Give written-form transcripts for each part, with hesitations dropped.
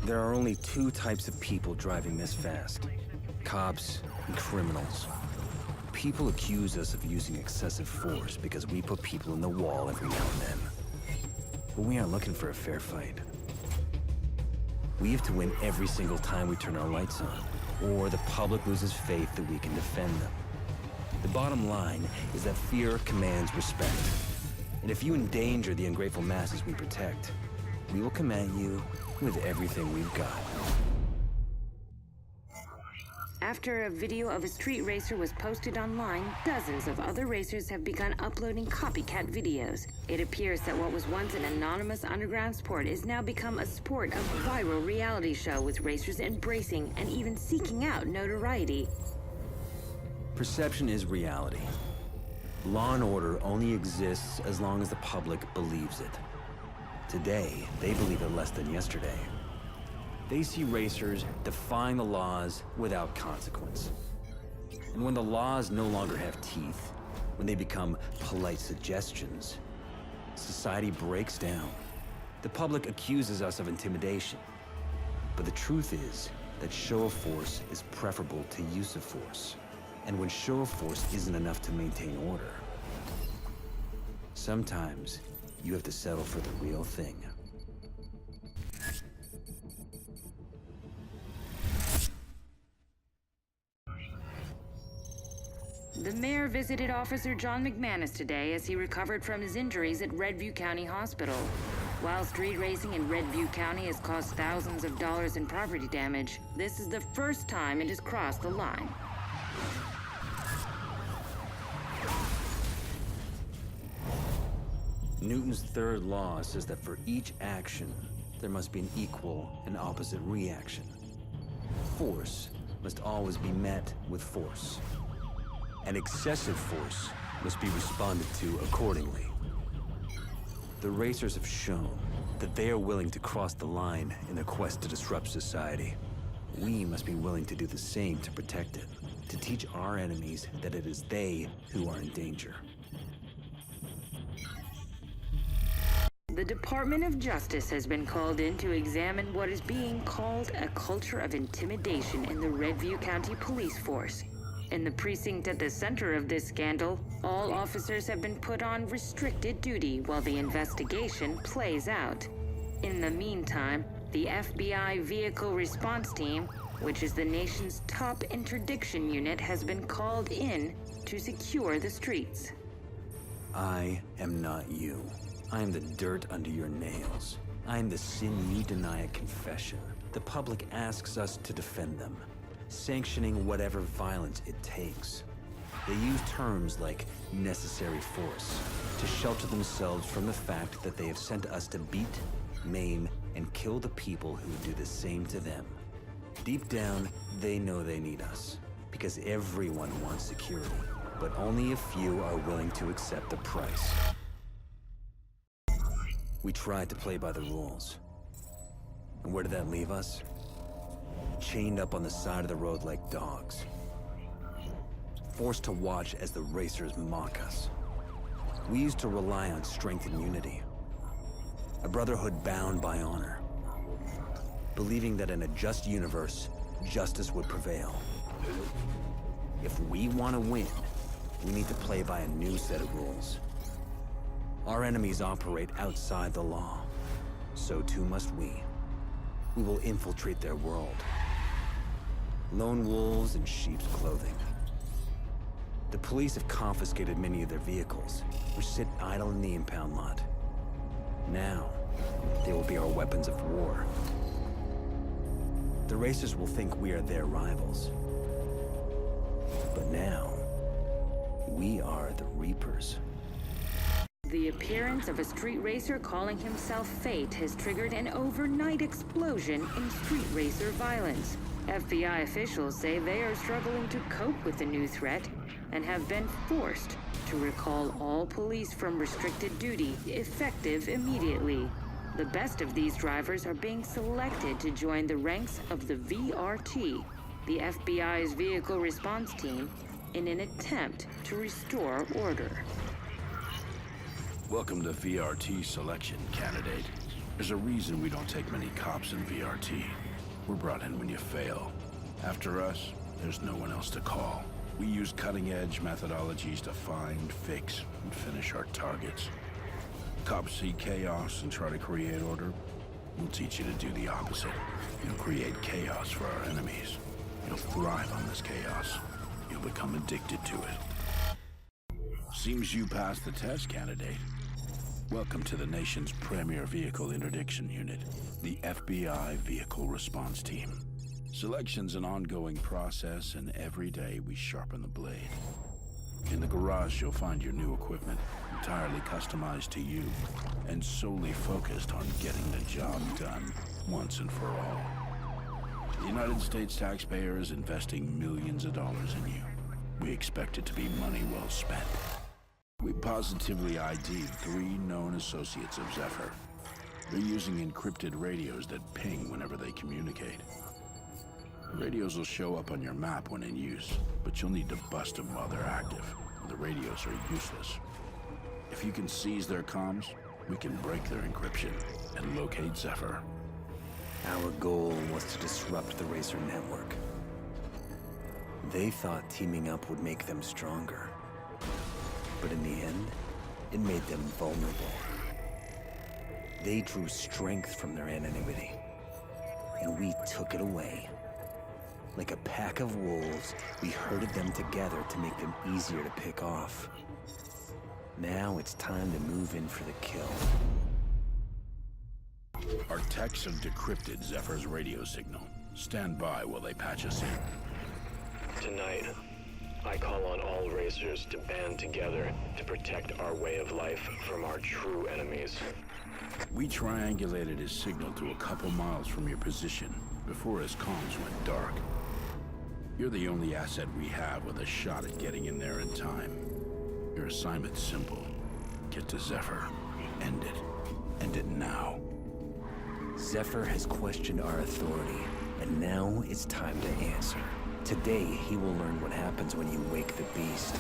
There are only two types of people driving this fast: cops and criminals. People accuse us of using excessive force because we put people in the wall every now and then. But we aren't looking for a fair fight. We have to win every single time we turn our lights on, or the public loses faith that we can defend them. The bottom line is that fear commands respect. And if you endanger the ungrateful masses we protect, we will come at you with everything we've got. After a video of a street racer was posted online, dozens of other racers have begun uploading copycat videos. It appears that what was once an anonymous underground sport is now become a sport of viral reality show, with racers embracing and even seeking out notoriety. Perception is reality. Law and order only exists as long as the public believes it. Today, they believe it less than yesterday. They see racers defying the laws without consequence. And when the laws no longer have teeth, when they become polite suggestions, society breaks down. The public accuses us of intimidation. But the truth is that show of force is preferable to use of force. And when show of force isn't enough to maintain order, sometimes you have to settle for the real thing. The mayor visited Officer John McManus today as he recovered from his injuries at Redview County Hospital. While street racing in Redview County has caused thousands of dollars in property damage, this is the first time it has crossed the line. Newton's third law says that for each action, there must be an equal and opposite reaction. Force must always be met with force. And excessive force must be responded to accordingly. The racers have shown that they are willing to cross the line in their quest to disrupt society. We must be willing to do the same to protect it, to teach our enemies that it is they who are in danger. The Department of Justice has been called in to examine what is being called a culture of intimidation in the Redview County Police Force. In the precinct at the center of this scandal, all officers have been put on restricted duty while the investigation plays out. In the meantime, the FBI Vehicle Response Team, which is the nation's top interdiction unit, has been called in to secure the streets. I am not you. I am the dirt under your nails. I am the sin you deny at confession. The public asks us to defend them, sanctioning whatever violence it takes. They use terms like necessary force to shelter themselves from the fact that they have sent us to beat, maim, and kill the people who would do the same to them. Deep down, they know they need us, because everyone wants security, but only a few are willing to accept the price. We tried to play by the rules. And where did that leave us? Chained up on the side of the road like dogs. Forced to watch as the racers mock us. We used to rely on strength and unity. A brotherhood bound by honor. Believing that in a just universe, justice would prevail. If we want to win, we need to play by a new set of rules. Our enemies operate outside the law. So too must we. We will infiltrate their world. Lone wolves in sheep's clothing. The police have confiscated many of their vehicles, which sit idle in the impound lot. Now, they will be our weapons of war. The racers will think we are their rivals. But now, we are the Reapers. The appearance of a street racer calling himself Fate has triggered an overnight explosion in street racer violence. FBI officials say they are struggling to cope with the new threat and have been forced to recall all police from restricted duty, effective immediately. The best of these drivers are being selected to join the ranks of the VRT, the FBI's Vehicle Response Team, in an attempt to restore order. Welcome to VRT selection, candidate. There's a reason we don't take many cops in VRT. We're brought in when you fail. After us, there's no one else to call. We use cutting-edge methodologies to find, fix, and finish our targets. Cops see chaos and try to create order. We'll teach you to do the opposite. You'll create chaos for our enemies. You'll thrive on this chaos. You'll become addicted to it. Seems you passed the test, candidate. Welcome to the nation's premier vehicle interdiction unit, the FBI Vehicle Response Team. Selection's an ongoing process, and every day we sharpen the blade. In the garage, you'll find your new equipment, entirely customized to you, and solely focused on getting the job done once and for all. The United States taxpayer is investing millions of dollars in you. We expect it to be money well spent. We positively ID'd 3 known associates of Zephyr. They're using encrypted radios that ping whenever they communicate. The radios will show up on your map when in use, but you'll need to bust them while they're active. The radios are useless. If you can seize their comms, we can break their encryption and locate Zephyr. Our goal was to disrupt the Racer network. They thought teaming up would make them stronger. But in the end, it made them vulnerable. They drew strength from their anonymity, and we took it away. Like a pack of wolves, we herded them together to make them easier to pick off. Now it's time to move in for the kill. Our techs have decrypted Zephyr's radio signal. Stand by while they patch us in. Tonight, I call on all racers to band together to protect our way of life from our true enemies. We triangulated his signal to a couple miles from your position before his comms went dark. You're the only asset we have with a shot at getting in there in time. Your assignment's simple. Get to Zephyr. End it. End it now. Zephyr has questioned our authority, and now it's time to answer. Today, he will learn what happens when you wake the beast.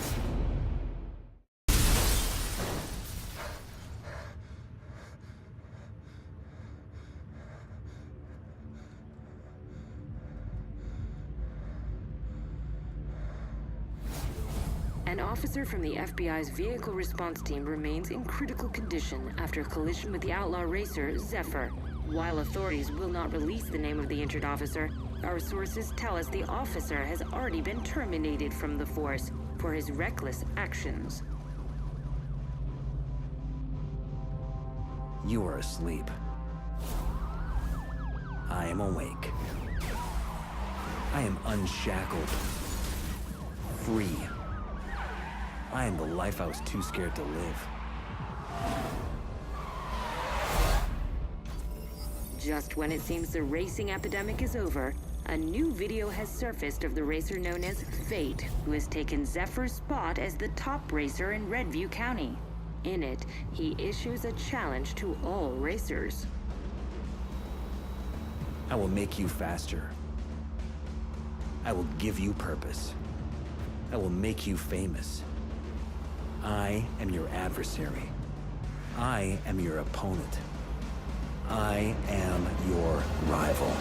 An officer from the FBI's vehicle response team remains in critical condition after a collision with the outlaw racer, Zephyr. While authorities will not release the name of the injured officer, our sources tell us the officer has already been terminated from the force for his reckless actions. You are asleep. I am awake. I am unshackled. Free. I am the life I was too scared to live. Just when it seems the racing epidemic is over, a new video has surfaced of the racer known as Fate, who has taken Zephyr's spot as the top racer in Redview County. In it, he issues a challenge to all racers. I will make you faster. I will give you purpose. I will make you famous. I am your adversary. I am your opponent. I am your rival.